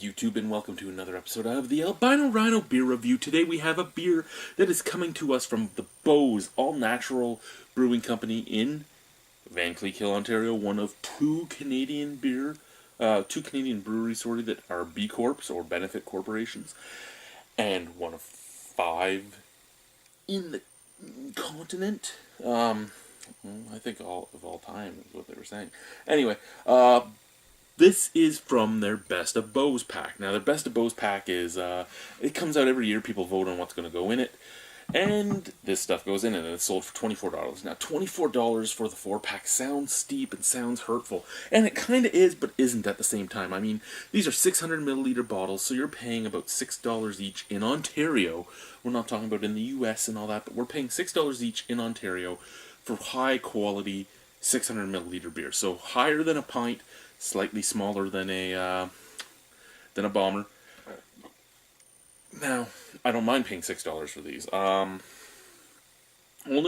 YouTube, and welcome to another episode of the Albino Rhino Beer Review. Today we have a beer that is coming to us from the Beau's all-natural brewing company in Van Cleek Hill, Ontario. One of two Canadian breweries, that are B Corps or benefit corporations, and one of 5 in the continent. I think all time is what they were saying. Anyway, this is from their Best of Beau's pack. Now, their Best of Beau's pack is, it comes out every year. People vote on what's going to go in it. And this stuff goes in it, and it's sold for $24. Now, $24 for the 4-pack sounds steep and sounds hurtful. And it kind of is, but isn't at the same time. I mean, these are 600 milliliter bottles, so you're paying about $6 each in Ontario. We're not talking about in the US and all that, but we're paying $6 each in Ontario for high-quality 600 milliliter beer. So higher than a pint, slightly smaller than a bomber. Now, I don't mind paying $6 for these. Only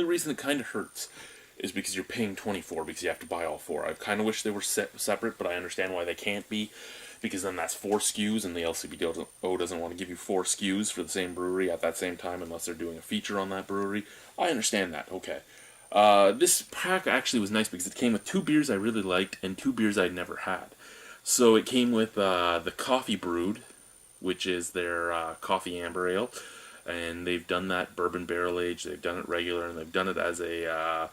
reason it kind of hurts is because you're paying $24 because you have to buy all 4. I kind of wish they were separate, but I understand why they can't be, because then that's 4 SKUs, and the LCBO doesn't want to give you 4 SKUs for the same brewery at that same time unless they're doing a feature on that brewery. I understand that, okay. This pack actually was nice because it came with 2 beers I really liked and 2 beers I'd never had. So it came with the Coffee Brewed, which is their coffee amber ale, and they've done that bourbon barrel aged, they've done it regular, and they've done it as a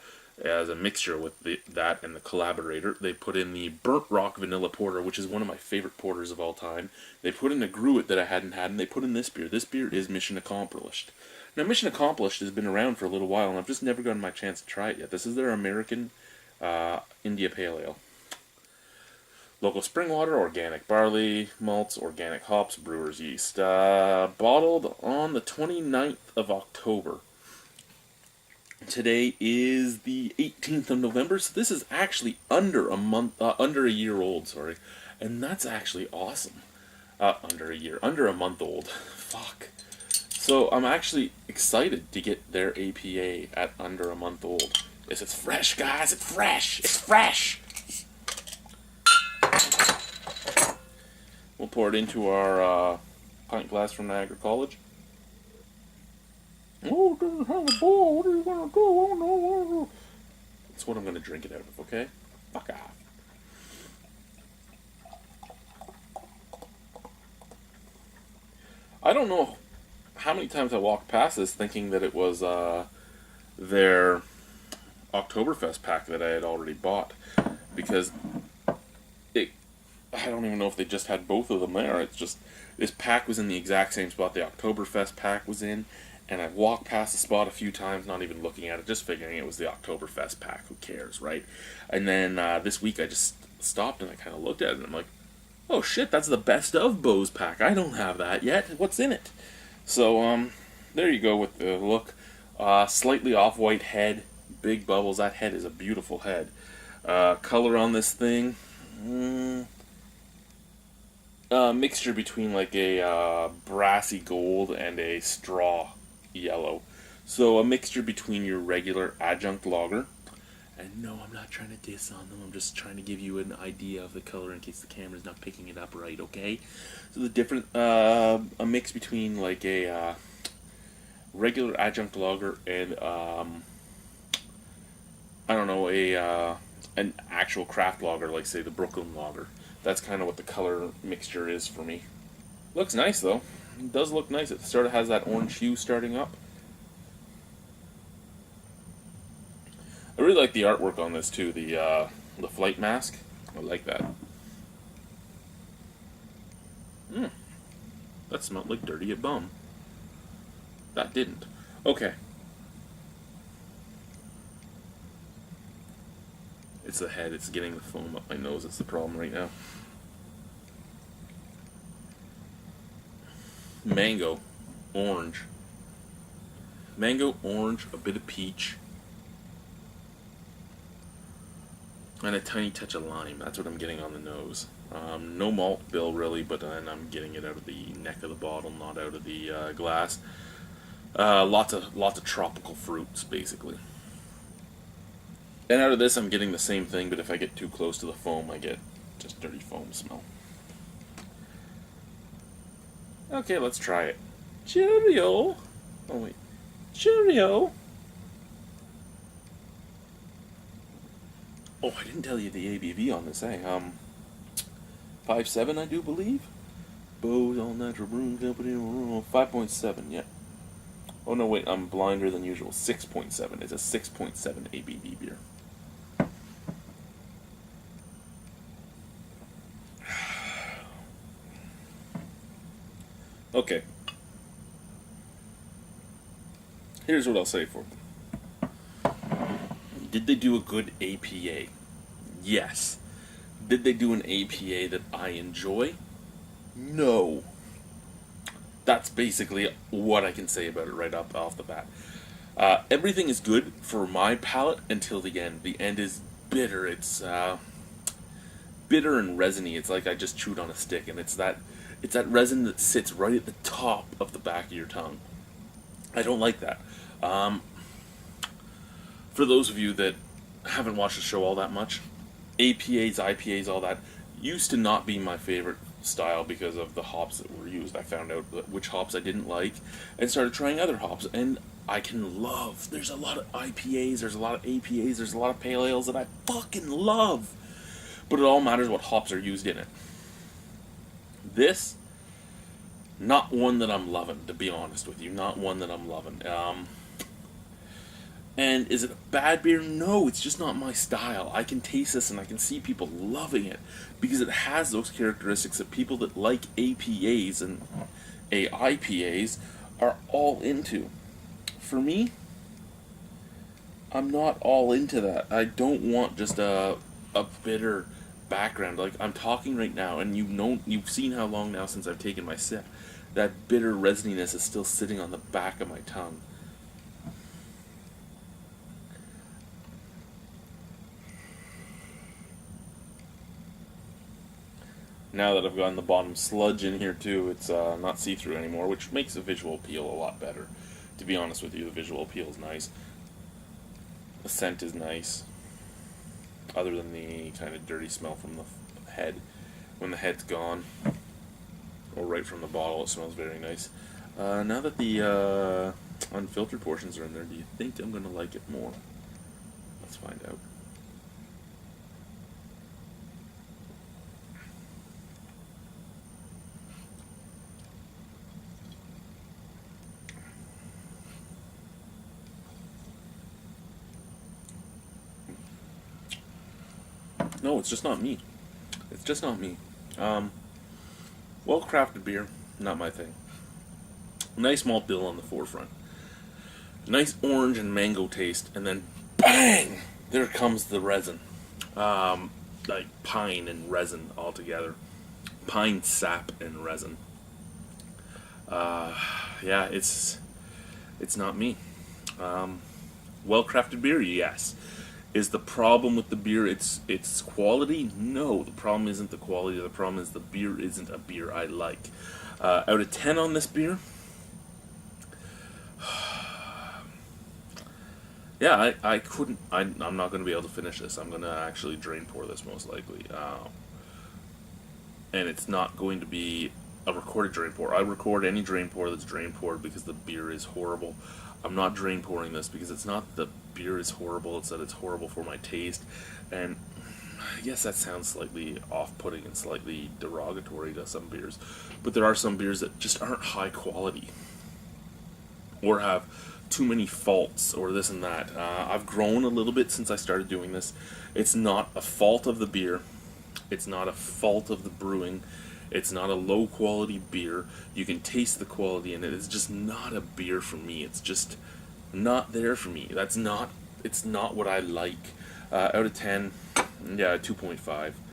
mixture with that and the Collaborator. They put in the Burnt Rock Vanilla Porter, which is one of my favorite porters of all time. They put in a Gruit that I hadn't had, and they put in this beer. This beer is Mission Accomplished. Now, Mission Accomplished has been around for a little while, and I've just never gotten my chance to try it yet. This is their American India Pale Ale. Local spring water, organic barley, malts, organic hops, brewer's yeast. Bottled on the 29th of October. Today is the 18th of November, so this is actually under a year old, sorry. And that's actually awesome. Under a month old. Fuck. So I'm actually excited to get their APA at under a month old. It's fresh, guys. It's fresh. It's fresh. We'll pour it into our pint glass from Niagara College. Oh, it doesn't have a bowl. What are you going to do? Oh, no. That's what I'm going to drink it out of, okay? Fuck off. I don't know how many times I walked past this thinking that it was their Oktoberfest pack that I had already bought, because I don't even know if they just had both of them there. It's just, this pack was in the exact same spot the Oktoberfest pack was in, and I've walked past the spot a few times, not even looking at it, just figuring it was the Oktoberfest pack. Who cares, right? And then this week I just stopped and I kind of looked at it and I'm like, oh shit, that's the Best of Beau's pack. I don't have that yet. What's in it? So, there you go with the look. Slightly off-white head, big bubbles. That head is a beautiful head. Color on this thing, mixture between like a brassy gold and a straw yellow. So a mixture between your regular adjunct lager. And no, I'm not trying to diss on them. I'm just trying to give you an idea of the color in case the camera's not picking it up right, okay? So the different, a mix between like a regular adjunct lager and, I don't know, an actual craft lager, like say the Brooklyn lager. That's kind of what the color mixture is for me. Looks nice though. It does look nice. It sort of has that orange hue starting up. I really like the artwork on this too. The flight mask. I like that. That smelled like dirty at bum. That didn't. Okay. It's the head. It's getting the foam up my nose. It's the problem right now. Mango, orange. Mango, orange, a bit of peach, and a tiny touch of lime. That's what I'm getting on the nose. No malt bill really, but then I'm getting it out of the neck of the bottle, not out of the glass. Lots of tropical fruits, basically. And out of this, I'm getting the same thing, but if I get too close to the foam, I get just dirty foam smell. Okay, let's try it. Cheerio. Oh wait. Cheerio. Oh, I didn't tell you the ABV on this, eh? 5.7, I do believe. Beau's All Natural Brewing Company. 5.7, yeah. Oh no, wait, I'm blinder than usual. 6.7. It's a 6.7 ABV beer. Okay. Here's what I'll say for them. Did they do a good APA? Yes. Did they do an APA that I enjoy? No. That's basically what I can say about it right up off the bat. Everything is good for my palate until the end. The end is bitter. It's bitter and resiny. It's like I just chewed on a stick, and it's that resin that sits right at the top of the back of your tongue. I don't like that. For those of you that haven't watched the show all that much, APAs, IPAs, all that used to not be my favorite style because of the hops that were used. I found out which hops I didn't like and started trying other hops, and I can love. There's a lot of IPAs, there's a lot of APAs, there's a lot of pale ales that I fucking love. But it all matters what hops are used in it. This, not one that I'm loving, to be honest with you. Not one that I'm loving. And is it a bad beer? No, it's just not my style. I can taste this and I can see people loving it because it has those characteristics that people that like APAs and AIPAs are all into. For me, I'm not all into that. I don't want just a bitter background. Like I'm talking right now, and you've seen how long now since I've taken my sip. That bitter resininess is still sitting on the back of my tongue. Now that I've gotten the bottom sludge in here too, it's not see-through anymore, which makes the visual appeal a lot better. To be honest with you, the visual appeal is nice. The scent is nice, other than the kind of dirty smell from the head. When the head's gone, or right from the bottle, it smells very nice. Now that the unfiltered portions are in there, do you think I'm going to like it more? Let's find out. No, it's just not me. It's just not me. Well-crafted beer, not my thing. Nice malt bill on the forefront. Nice orange and mango taste, and then bang! There comes the resin. Like pine and resin all together. Pine sap and resin. Yeah, it's not me. Well-crafted beer, yes. Is the problem with the beer its quality? No, the problem isn't the quality. The problem is the beer isn't a beer I like. Out of 10 on this beer, yeah, I couldn't. I'm not going to be able to finish this. I'm going to actually drain pour this most likely, and it's not going to be a recorded drain pour. I record any drain pour that's drain poured because the beer is horrible. I'm not drain pouring this because it's not the beer is horrible, it's that it's horrible for my taste. And I guess that sounds slightly off-putting and slightly derogatory to some beers. But there are some beers that just aren't high quality. Or have too many faults, or this and that. I've grown a little bit since I started doing this. It's not a fault of the beer. It's not a fault of the brewing. It's not a low quality beer. You can taste the quality in it. It's just not a beer for me. It's just not there for me. It's not what I like. Out of 10, yeah, 2.5.